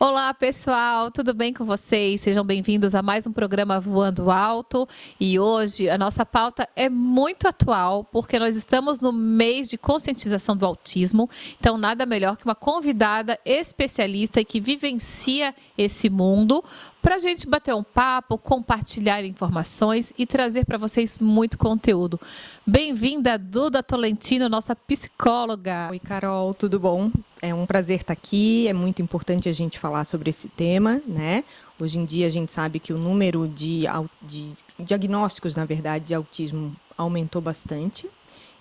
Olá, pessoal, tudo bem com vocês? Sejam bem-vindos a mais um programa Voando Alto. E hoje a nossa pauta é muito atual, porque nós estamos no mês de conscientização do autismo. Então, nada melhor que uma convidada especialista que vivencia esse mundo para a gente bater um papo, compartilhar informações e trazer para vocês muito conteúdo. Bem-vinda, Duda Tolentino, nossa psicóloga. Oi, Carol, tudo bom? É um prazer estar aqui, é muito importante a gente falar sobre esse tema, né? Hoje em dia a gente sabe que o número de diagnósticos, na verdade, de autismo aumentou bastante.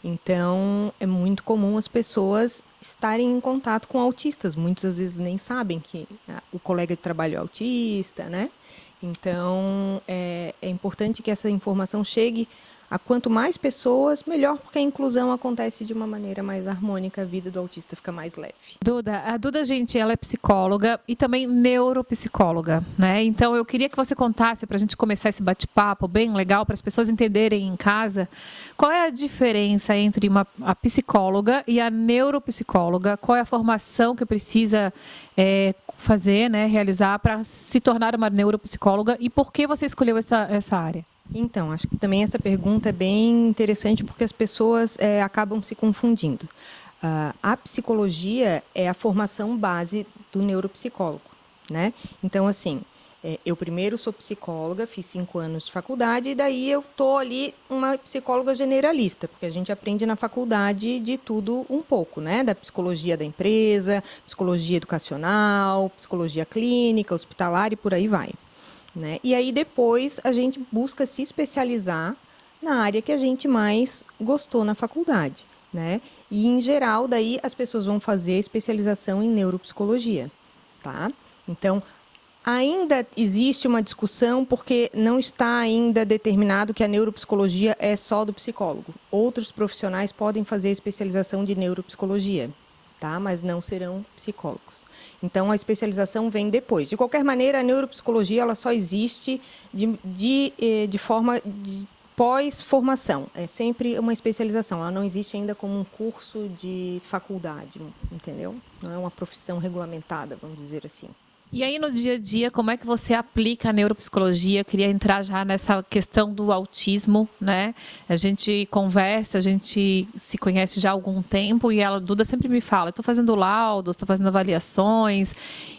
Então, é muito comum as pessoas estarem em contato com autistas. Muitas vezes nem sabem que o colega de trabalho é autista, né? Então, é importante que essa informação chegue a quanto mais pessoas, melhor, porque a inclusão acontece de uma maneira mais harmônica, a vida do autista fica mais leve. A Duda, gente, ela é psicóloga e também neuropsicóloga, né? Então, eu queria que você contasse, para a gente começar esse bate-papo bem legal, para as pessoas entenderem em casa, qual é a diferença entre a psicóloga e a neuropsicóloga, qual é a formação que precisa fazer, né, realizar para se tornar uma neuropsicóloga e por que você escolheu essa área? Então, acho que também essa pergunta é bem interessante porque as pessoas acabam se confundindo. A psicologia é a formação base do neuropsicólogo, né? Então, assim, eu primeiro sou psicóloga, fiz 5 anos de faculdade e daí eu estou ali uma psicóloga generalista, porque a gente aprende na faculdade de tudo um pouco, né? Da psicologia da empresa, psicologia educacional, psicologia clínica, hospitalar e por aí vai. Né? E aí depois a gente busca se especializar na área que a gente mais gostou na faculdade, né? E em geral daí as pessoas vão fazer especialização em neuropsicologia, tá? Então ainda existe uma discussão porque não está ainda determinado que a neuropsicologia é só do psicólogo. Outros profissionais podem fazer especialização de neuropsicologia, tá? Mas não serão psicólogos. Então, a especialização vem depois. De qualquer maneira, a neuropsicologia ela só existe de forma de pós-formação. É sempre uma especialização. Ela não existe ainda como um curso de faculdade, entendeu? Não é uma profissão regulamentada, vamos dizer assim. E aí, no dia a dia, como é que você aplica a neuropsicologia? Eu queria entrar já nessa questão do autismo, né? A gente conversa, a gente se conhece já há algum tempo e a Duda sempre me fala, estou fazendo laudos, estou fazendo avaliações,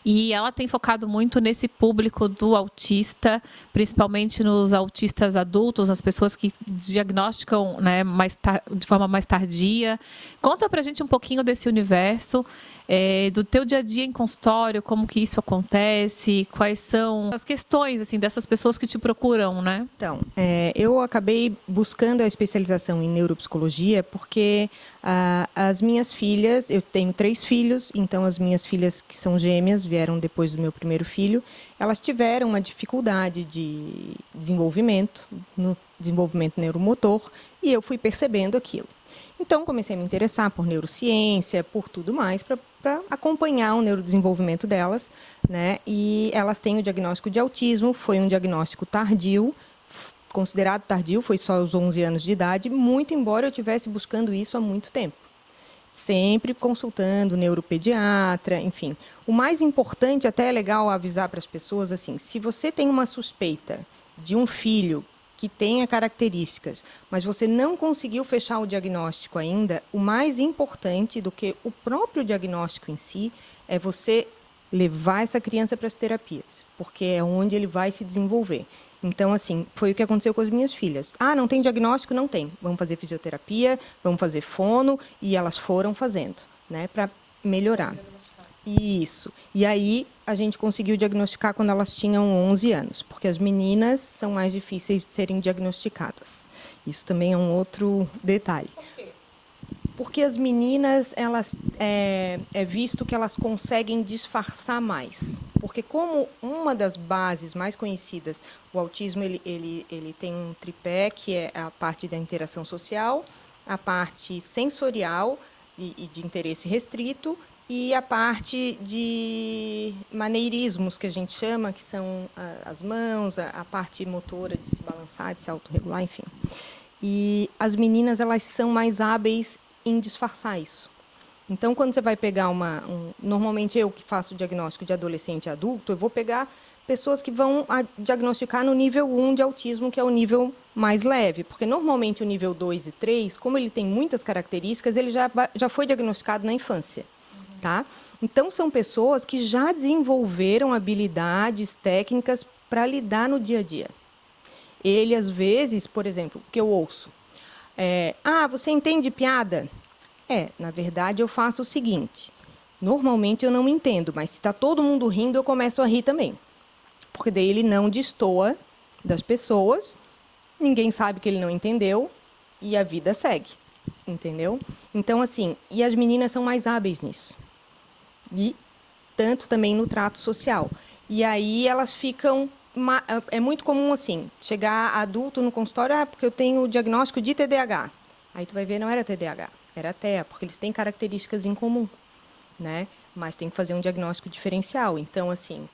e ela tem focado muito nesse público do autista, principalmente nos autistas adultos, nas pessoas que diagnosticam, né, de forma mais tardia. Conta pra gente um pouquinho desse universo, do teu dia a dia em consultório, como que isso acontece, quais são as questões assim dessas pessoas que te procuram, né? Então, eu acabei buscando a especialização em neuropsicologia porque as minhas filhas, eu tenho 3 filhos, então as minhas filhas que são gêmeas, vieram depois do meu primeiro filho, elas tiveram uma dificuldade de desenvolvimento, no desenvolvimento neuromotor, e eu fui percebendo aquilo. Então, comecei a me interessar por neurociência, por tudo mais, para acompanhar o neurodesenvolvimento delas, né? E elas têm o diagnóstico de autismo, foi um diagnóstico tardio, considerado tardio, foi só aos 11 anos de idade, muito embora eu estivesse buscando isso há muito tempo. Sempre consultando neuropediatra, enfim. O mais importante, até é legal avisar para as pessoas, assim, se você tem uma suspeita de um filho que tenha características, mas você não conseguiu fechar o diagnóstico ainda, o mais importante do que o próprio diagnóstico em si é você levar essa criança para as terapias, porque é onde ele vai se desenvolver. Então, assim, foi o que aconteceu com as minhas filhas. Ah, não tem diagnóstico? Não tem. Vamos fazer fisioterapia, vamos fazer fono, e elas foram fazendo, né, para melhorar. Isso. E aí a gente conseguiu diagnosticar quando elas tinham 11 anos, porque as meninas são mais difíceis de serem diagnosticadas. Isso também é um outro detalhe. Por quê? Porque as meninas, elas é visto que elas conseguem disfarçar mais. Porque como uma das bases mais conhecidas, o autismo ele tem um tripé, que é a parte da interação social, a parte sensorial e de interesse restrito, e a parte de maneirismos, que a gente chama, que são as mãos, a parte motora de se balançar, de se autorregular, enfim. E as meninas, elas são mais hábeis em disfarçar isso. Então, quando você vai pegar normalmente eu que faço o diagnóstico de adolescente e adulto, eu vou pegar pessoas que vão diagnosticar no nível 1 de autismo, que é o nível mais leve. Porque, normalmente, o nível 2 e 3, como ele tem muitas características, ele já foi diagnosticado na infância. Tá? Então, são pessoas que já desenvolveram habilidades técnicas para lidar no dia a dia. Ele, às vezes, por exemplo, o que eu ouço, você entende piada? Na verdade, eu faço o seguinte, normalmente eu não entendo, mas se está todo mundo rindo, eu começo a rir também. Porque daí ele não destoa das pessoas, ninguém sabe que ele não entendeu e a vida segue, entendeu? Então, assim, e as meninas são mais hábeis nisso. E tanto também no trato social. E aí elas ficam... É muito comum, assim, chegar adulto no consultório, porque eu tenho o diagnóstico de TDAH. Aí tu vai ver, não era TDAH, era TEA, porque eles têm características em comum, né? Mas tem que fazer um diagnóstico diferencial. Então, assim,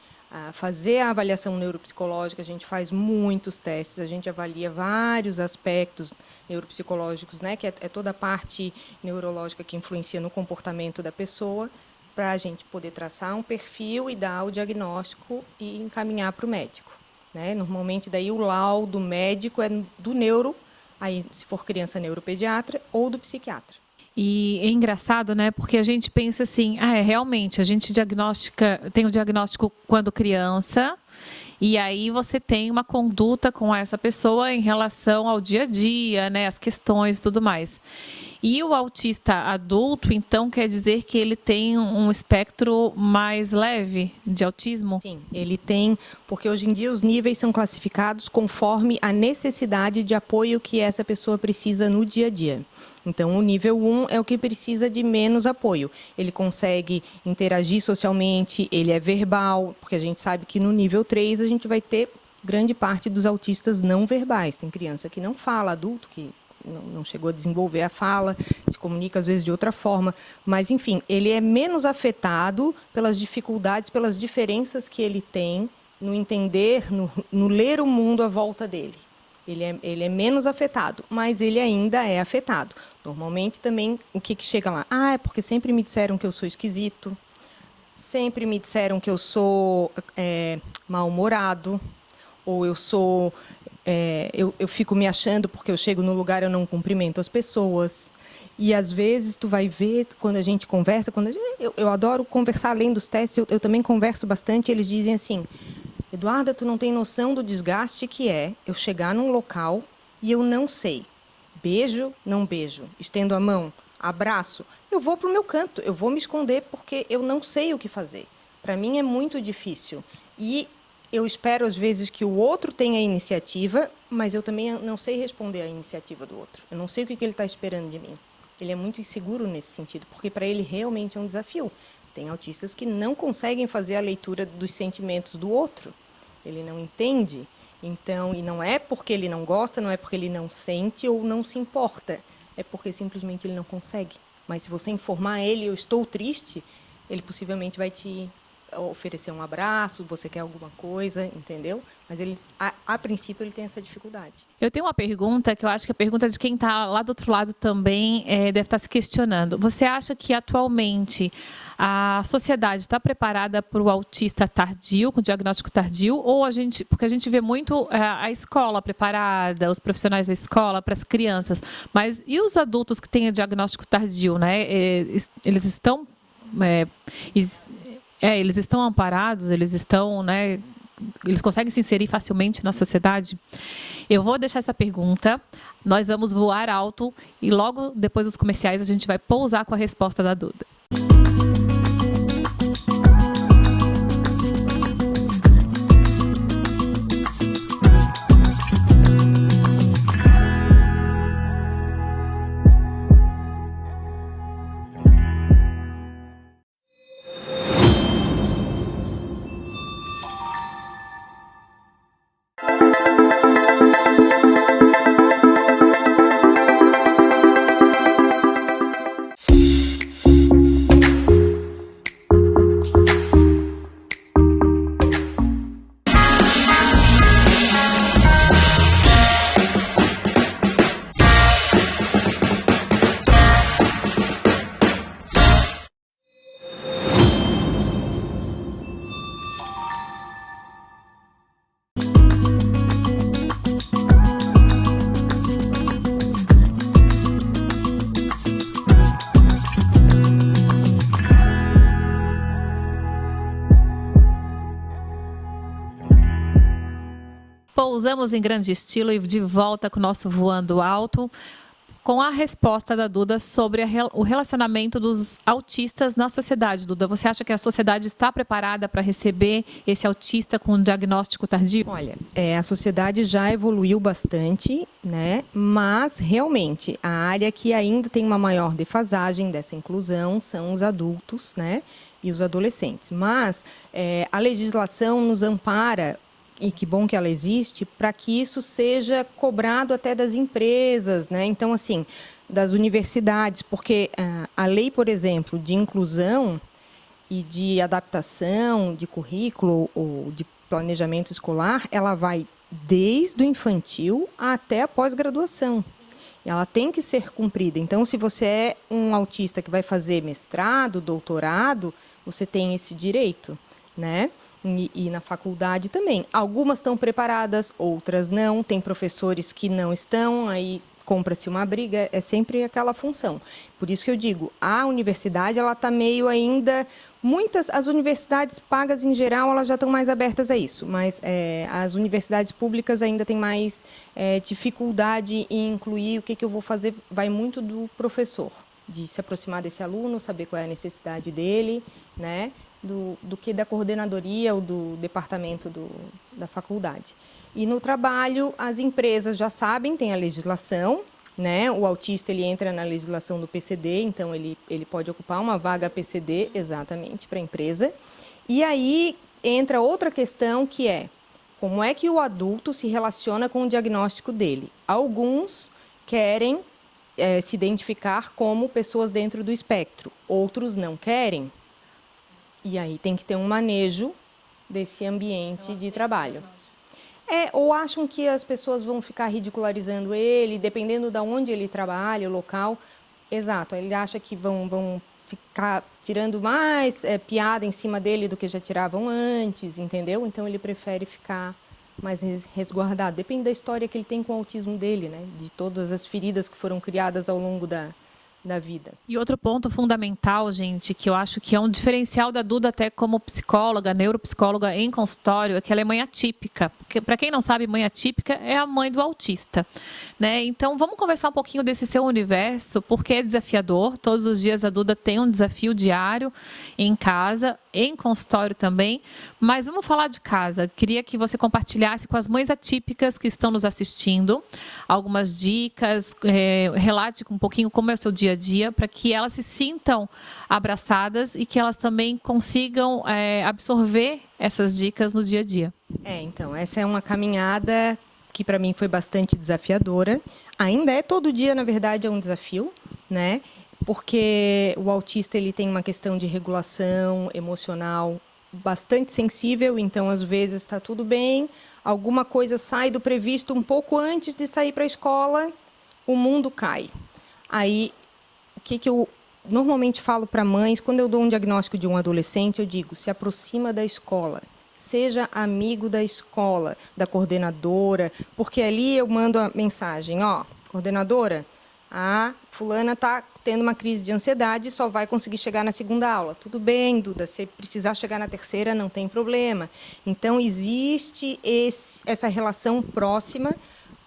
fazer a avaliação neuropsicológica, a gente faz muitos testes, a gente avalia vários aspectos neuropsicológicos, né? Que é toda a parte neurológica que influencia no comportamento da pessoa, para a gente poder traçar um perfil e dar o diagnóstico e encaminhar para o médico, né? Normalmente, daí o laudo médico é do neuro, aí, se for criança, neuropediatra, ou do psiquiatra. E é engraçado, né? Porque a gente pensa assim, realmente, a gente tem o diagnóstico quando criança, e aí você tem uma conduta com essa pessoa em relação ao dia a dia, né? As questões e tudo mais. E o autista adulto, então, quer dizer que ele tem um espectro mais leve de autismo? Sim, ele tem, porque hoje em dia os níveis são classificados conforme a necessidade de apoio que essa pessoa precisa no dia a dia. Então, o nível 1 é o que precisa de menos apoio. Ele consegue interagir socialmente, ele é verbal, porque a gente sabe que no nível 3 a gente vai ter grande parte dos autistas não verbais. Tem criança que não fala, adulto que não chegou a desenvolver a fala, se comunica às vezes de outra forma, mas, enfim, ele é menos afetado pelas dificuldades, pelas diferenças que ele tem no entender, no ler o mundo à volta dele. Ele é menos afetado, mas ele ainda é afetado. Normalmente, também, o que chega lá? É porque sempre me disseram que eu sou esquisito, sempre me disseram que eu sou mal-humorado, ou eu sou... eu fico me achando porque eu chego no lugar e eu não cumprimento as pessoas. E, às vezes, tu vai ver, quando a gente conversa... Eu adoro conversar além dos testes, eu também converso bastante, eles dizem assim... Eduarda, tu não tem noção do desgaste que é eu chegar num local e eu não sei. Beijo, não beijo. Estendo a mão, abraço. Eu vou para o meu canto, eu vou me esconder porque eu não sei o que fazer. Para mim é muito difícil. E eu espero, às vezes, que o outro tenha a iniciativa, mas eu também não sei responder à iniciativa do outro. Eu não sei o que ele está esperando de mim. Ele é muito inseguro nesse sentido, porque para ele realmente é um desafio. Tem autistas que não conseguem fazer a leitura dos sentimentos do outro. Ele não entende. Então, e não é porque ele não gosta, não é porque ele não sente ou não se importa. É porque simplesmente ele não consegue. Mas se você informar ele, eu estou triste, ele possivelmente vai te oferecer um abraço, você quer alguma coisa, entendeu? Mas ele, a princípio, ele tem essa dificuldade. Eu tenho uma pergunta, que eu acho que a pergunta de quem está lá do outro lado também deve estar se questionando. Você acha que, atualmente, a sociedade está preparada para o autista tardio, com diagnóstico tardio, ou porque a gente vê muito a escola preparada, os profissionais da escola para as crianças, mas e os adultos que têm o diagnóstico tardio, né? Eles estão eles estão amparados, eles estão, né, eles conseguem se inserir facilmente na sociedade? Eu vou deixar essa pergunta, nós vamos voar alto e logo depois dos comerciais a gente vai pousar com a resposta da Duda. Pousamos em grande estilo e de volta com o nosso Voando Alto, com a resposta da Duda sobre o relacionamento dos autistas na sociedade. Duda, você acha que a sociedade está preparada para receber esse autista com um diagnóstico tardio? Olha, a sociedade já evoluiu bastante, né? Mas, realmente, a área que ainda tem uma maior defasagem dessa inclusão são os adultos, né? E os adolescentes. Mas a legislação nos ampara, e que bom que ela existe, para que isso seja cobrado até das empresas, né? Então, assim, das universidades, porque a lei, por exemplo, de inclusão e de adaptação de currículo ou de planejamento escolar, ela vai desde o infantil até a pós-graduação. Ela tem que ser cumprida. Então, se você é um autista que vai fazer mestrado, doutorado, você tem esse direito, né? E na faculdade também. Algumas estão preparadas, outras não. Tem professores que não estão, aí compra-se uma briga, é sempre aquela função. Por isso que eu digo, a universidade ela está meio ainda... as universidades pagas em geral, elas já estão mais abertas a isso, mas as universidades públicas ainda têm mais dificuldade em incluir o que eu vou fazer, vai muito do professor, de se aproximar desse aluno, saber qual é a necessidade dele, né? Do que da coordenadoria ou do departamento da faculdade. E no trabalho, as empresas já sabem, tem a legislação, né? O autista ele entra na legislação do PCD, então ele pode ocupar uma vaga PCD exatamente para a empresa. E aí entra outra questão que é como é que o adulto se relaciona com o diagnóstico dele. Alguns querem se identificar como pessoas dentro do espectro, outros não querem. E aí tem que ter um manejo desse ambiente de trabalho. Ou acham que as pessoas vão ficar ridicularizando ele, dependendo de onde ele trabalha, o local. Exato, ele acha que vão ficar tirando mais piada em cima dele do que já tiravam antes, entendeu? Então ele prefere ficar mais resguardado. Depende da história que ele tem com o autismo dele, né? De todas as feridas que foram criadas ao longo da vida. E outro ponto fundamental, gente, que eu acho que é um diferencial da Duda até como psicóloga, neuropsicóloga em consultório, é que ela é mãe atípica. Porque, para quem não sabe, mãe atípica é a mãe do autista, né? Então, vamos conversar um pouquinho desse seu universo, porque é desafiador. Todos os dias a Duda tem um desafio diário em casa, em consultório também. Mas vamos falar de casa. Queria que você compartilhasse com as mães atípicas que estão nos assistindo algumas dicas, relate um pouquinho como é o seu dia a dia, para que elas se sintam abraçadas e que elas também consigam absorver essas dicas no dia a dia. Então, essa é uma caminhada que para mim foi bastante desafiadora. Ainda é todo dia, na verdade, é um desafio, né? Porque o autista ele tem uma questão de regulação emocional bastante sensível, então às vezes está tudo bem, alguma coisa sai do previsto um pouco antes de sair para a escola, o mundo cai. Aí, o que eu normalmente falo para mães, quando eu dou um diagnóstico de um adolescente, eu digo, se aproxima da escola, seja amigo da escola, da coordenadora, porque ali eu mando a mensagem, coordenadora, a fulana está tendo uma crise de ansiedade, só vai conseguir chegar na segunda aula. Tudo bem, Duda, se precisar chegar na terceira, não tem problema. Então, existe essa relação próxima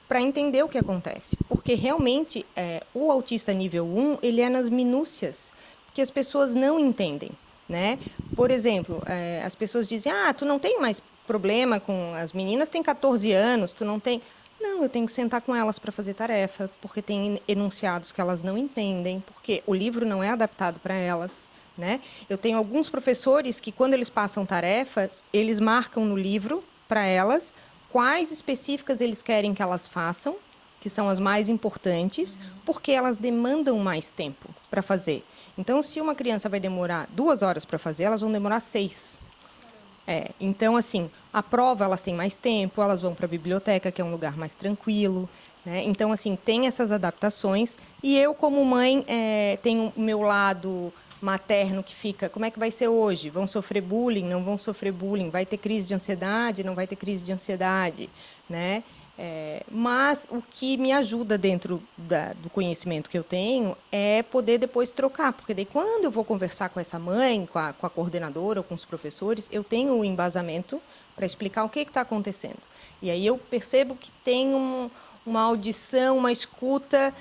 para entender o que acontece. Porque, realmente, o autista nível 1, ele é nas minúcias, que as pessoas não entendem, né? Por exemplo, as pessoas dizem, tu não tem mais problema com as meninas, têm 14 anos, tu não tem... Não, eu tenho que sentar com elas para fazer tarefa, porque tem enunciados que elas não entendem, porque o livro não é adaptado para elas, né? Eu tenho alguns professores que, quando eles passam tarefas, eles marcam no livro para elas quais específicas eles querem que elas façam, que são as mais importantes, porque elas demandam mais tempo para fazer. Então, se uma criança vai demorar 2 horas para fazer, elas vão demorar 6. Então, assim, a prova elas têm mais tempo, elas vão para a biblioteca, que é um lugar mais tranquilo, né? Então, assim, tem essas adaptações. E eu, como mãe, tenho o meu lado materno que fica, como é que vai ser hoje? Vão sofrer bullying? Não vão sofrer bullying? Vai ter crise de ansiedade? Não vai ter crise de ansiedade? Né? Mas o que me ajuda dentro do conhecimento que eu tenho é poder depois trocar, porque daí quando eu vou conversar com essa mãe, com a coordenadora ou com os professores, eu tenho o embasamento para explicar o que está acontecendo. E aí eu percebo que tem uma audição, uma escuta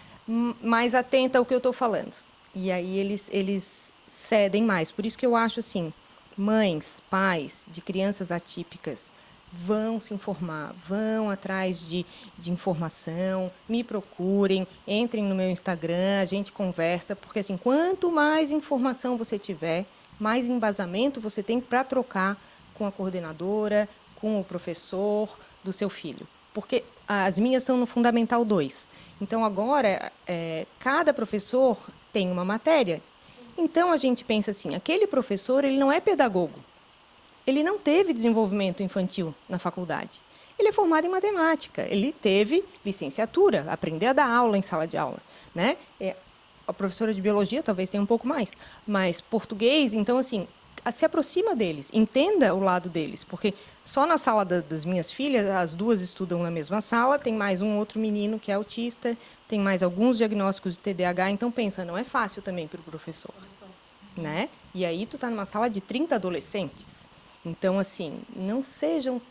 mais atenta ao que eu estou falando. E aí eles cedem mais. Por isso que eu acho assim, mães, pais de crianças atípicas, vão se informar, vão atrás de informação, me procurem, entrem no meu Instagram, a gente conversa, porque assim, quanto mais informação você tiver, mais embasamento você tem para trocar com a coordenadora, com o professor do seu filho. Porque as minhas são no Fundamental 2. Então, agora, cada professor tem uma matéria. Então, a gente pensa assim, aquele professor ele não é pedagogo. Ele não teve desenvolvimento infantil na faculdade. Ele é formado em matemática, ele teve licenciatura, aprender a dar aula em sala de aula, né? A professora de biologia talvez tenha um pouco mais, mas português, então, assim, se aproxima deles, entenda o lado deles, porque só na sala das minhas filhas, as duas estudam na mesma sala, tem mais um outro menino que é autista, tem mais alguns diagnósticos de TDAH, então pensa, não é fácil também para o professor, né? E aí tu está numa sala de 30 adolescentes. Então, assim, não sejam...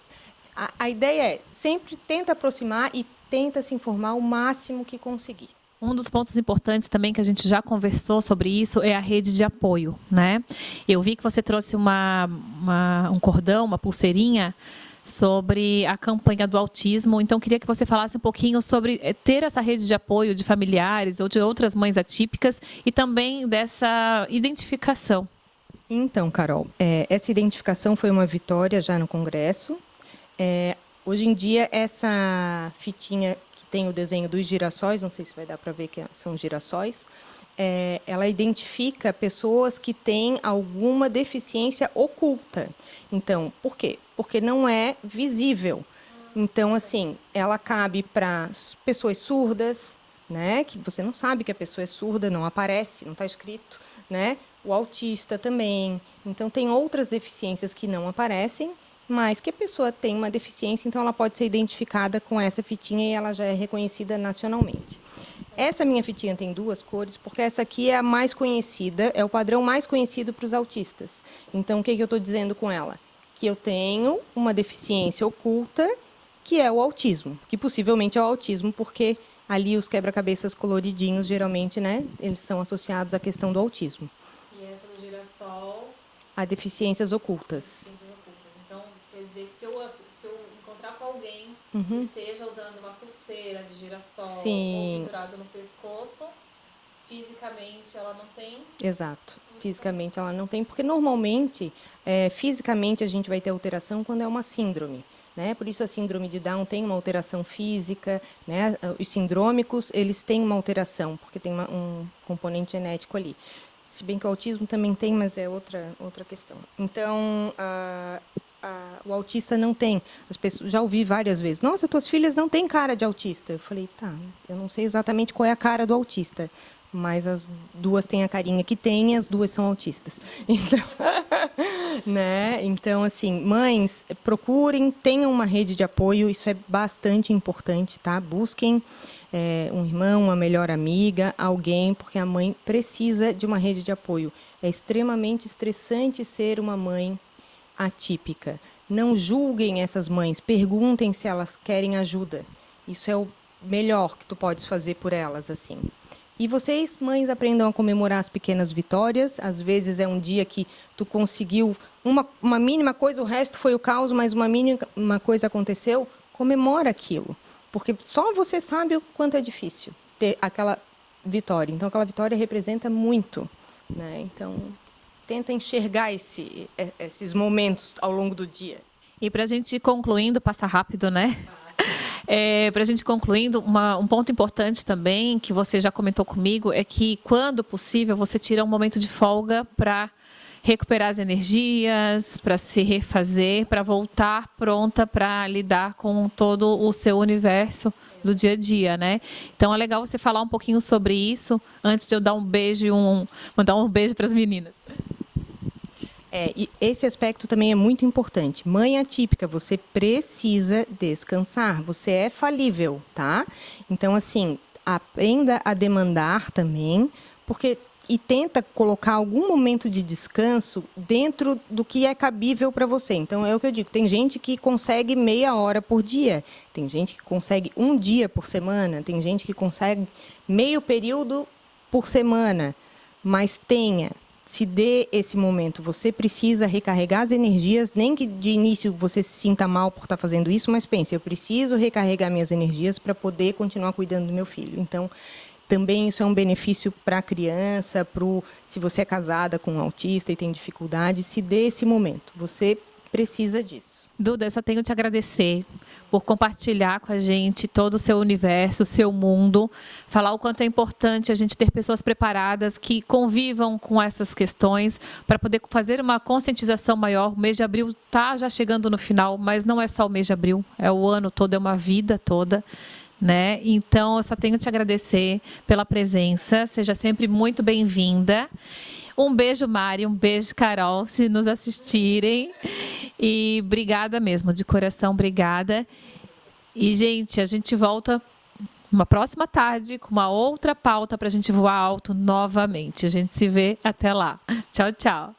A ideia é sempre tenta aproximar e tenta se informar o máximo que conseguir. Um dos pontos importantes também que a gente já conversou sobre isso é a rede de apoio, né? Eu vi que você trouxe um cordão, uma pulseirinha sobre a campanha do autismo. Então, queria que você falasse um pouquinho sobre ter essa rede de apoio de familiares ou de outras mães atípicas e também dessa identificação. Então, Carol, essa identificação foi uma vitória já no Congresso. Hoje em dia, essa fitinha que tem o desenho dos girassóis, não sei se vai dar para ver que são girassóis, ela identifica pessoas que têm alguma deficiência oculta. Então, por quê? Porque não é visível. Então, assim, ela cabe para pessoas surdas, né, que você não sabe que a pessoa é surda, não aparece, não está escrito, né? O autista também. Então, tem outras deficiências que não aparecem, mas que a pessoa tem uma deficiência, então ela pode ser identificada com essa fitinha e ela já é reconhecida nacionalmente. Essa minha fitinha tem duas cores, porque essa aqui é a mais conhecida, é o padrão mais conhecido para os autistas. Então, o que eu estou dizendo com ela? Que eu tenho uma deficiência oculta, que é o autismo, que possivelmente é o autismo, porque ali os quebra-cabeças coloridinhos, geralmente, né, eles são associados à questão do autismo. E essa do girassol? A deficiências ocultas. Então, quer dizer que se eu encontrar com alguém que esteja usando uma pulseira de girassol Sim. ou pendurado no pescoço, fisicamente ela não tem? Exato. Fisicamente ela não tem, porque normalmente, fisicamente a gente vai ter alteração quando é uma síndrome. Né? Por isso a síndrome de Down tem uma alteração física, né? Os sindrômicos eles têm uma alteração, porque tem um componente genético ali. Se bem que o autismo também tem, mas é outra questão. Então, o autista não tem. As pessoas, já ouvi várias vezes, nossa, tuas filhas não têm cara de autista. Eu falei, tá, eu não sei exatamente qual é a cara do autista, mas as duas têm a carinha que tem e as duas são autistas. Então, né? Então, assim, mães, procurem, tenham uma rede de apoio, isso é bastante importante, tá? Busquem um irmão, uma melhor amiga, alguém, porque a mãe precisa de uma rede de apoio. É extremamente estressante ser uma mãe atípica. Não julguem essas mães, perguntem se elas querem ajuda. Isso é o melhor que tu podes fazer por elas, assim. E vocês, mães, aprendam a comemorar as pequenas vitórias. Às vezes é um dia que tu conseguiu uma mínima coisa, o resto foi o caos, mas uma mínima coisa aconteceu. Comemora aquilo, porque só você sabe o quanto é difícil ter aquela vitória. Então, aquela vitória representa muito, né? Então, tenta enxergar esses momentos ao longo do dia. E para a gente ir concluindo, passa rápido, né? Para a gente concluindo, um ponto importante também, que você já comentou comigo, é que, quando possível, você tira um momento de folga para recuperar as energias, para se refazer, para voltar pronta para lidar com todo o seu universo do dia a dia, né? Então, é legal você falar um pouquinho sobre isso, antes de eu dar um beijo mandar um beijo para as meninas. E esse aspecto também é muito importante. Mãe atípica, você precisa descansar. Você é falível, tá? Então, assim, aprenda a demandar também, e tenta colocar algum momento de descanso dentro do que é cabível para você. Então, é o que eu digo, tem gente que consegue meia hora por dia, tem gente que consegue um dia por semana, tem gente que consegue meio período por semana, mas se dê esse momento. Você precisa recarregar as energias, nem que de início você se sinta mal por estar fazendo isso, mas pense, eu preciso recarregar minhas energias para poder continuar cuidando do meu filho. Então, também isso é um benefício para a criança, se você é casada com um autista e tem dificuldade, se dê esse momento. Você precisa disso. Duda, eu só tenho que te agradecer por compartilhar com a gente todo o seu universo, o seu mundo, falar o quanto é importante a gente ter pessoas preparadas que convivam com essas questões para poder fazer uma conscientização maior. O mês de abril está já chegando no final, mas não é só o mês de abril, é o ano todo, é uma vida toda, né? Então, eu só tenho que te agradecer pela presença, seja sempre muito bem-vinda. Um beijo, Mari, um beijo, Carol, se nos assistirem. E obrigada mesmo, de coração, obrigada. E, gente, a gente volta uma próxima tarde com uma outra pauta para a gente voar alto novamente. A gente se vê até lá. Tchau, tchau.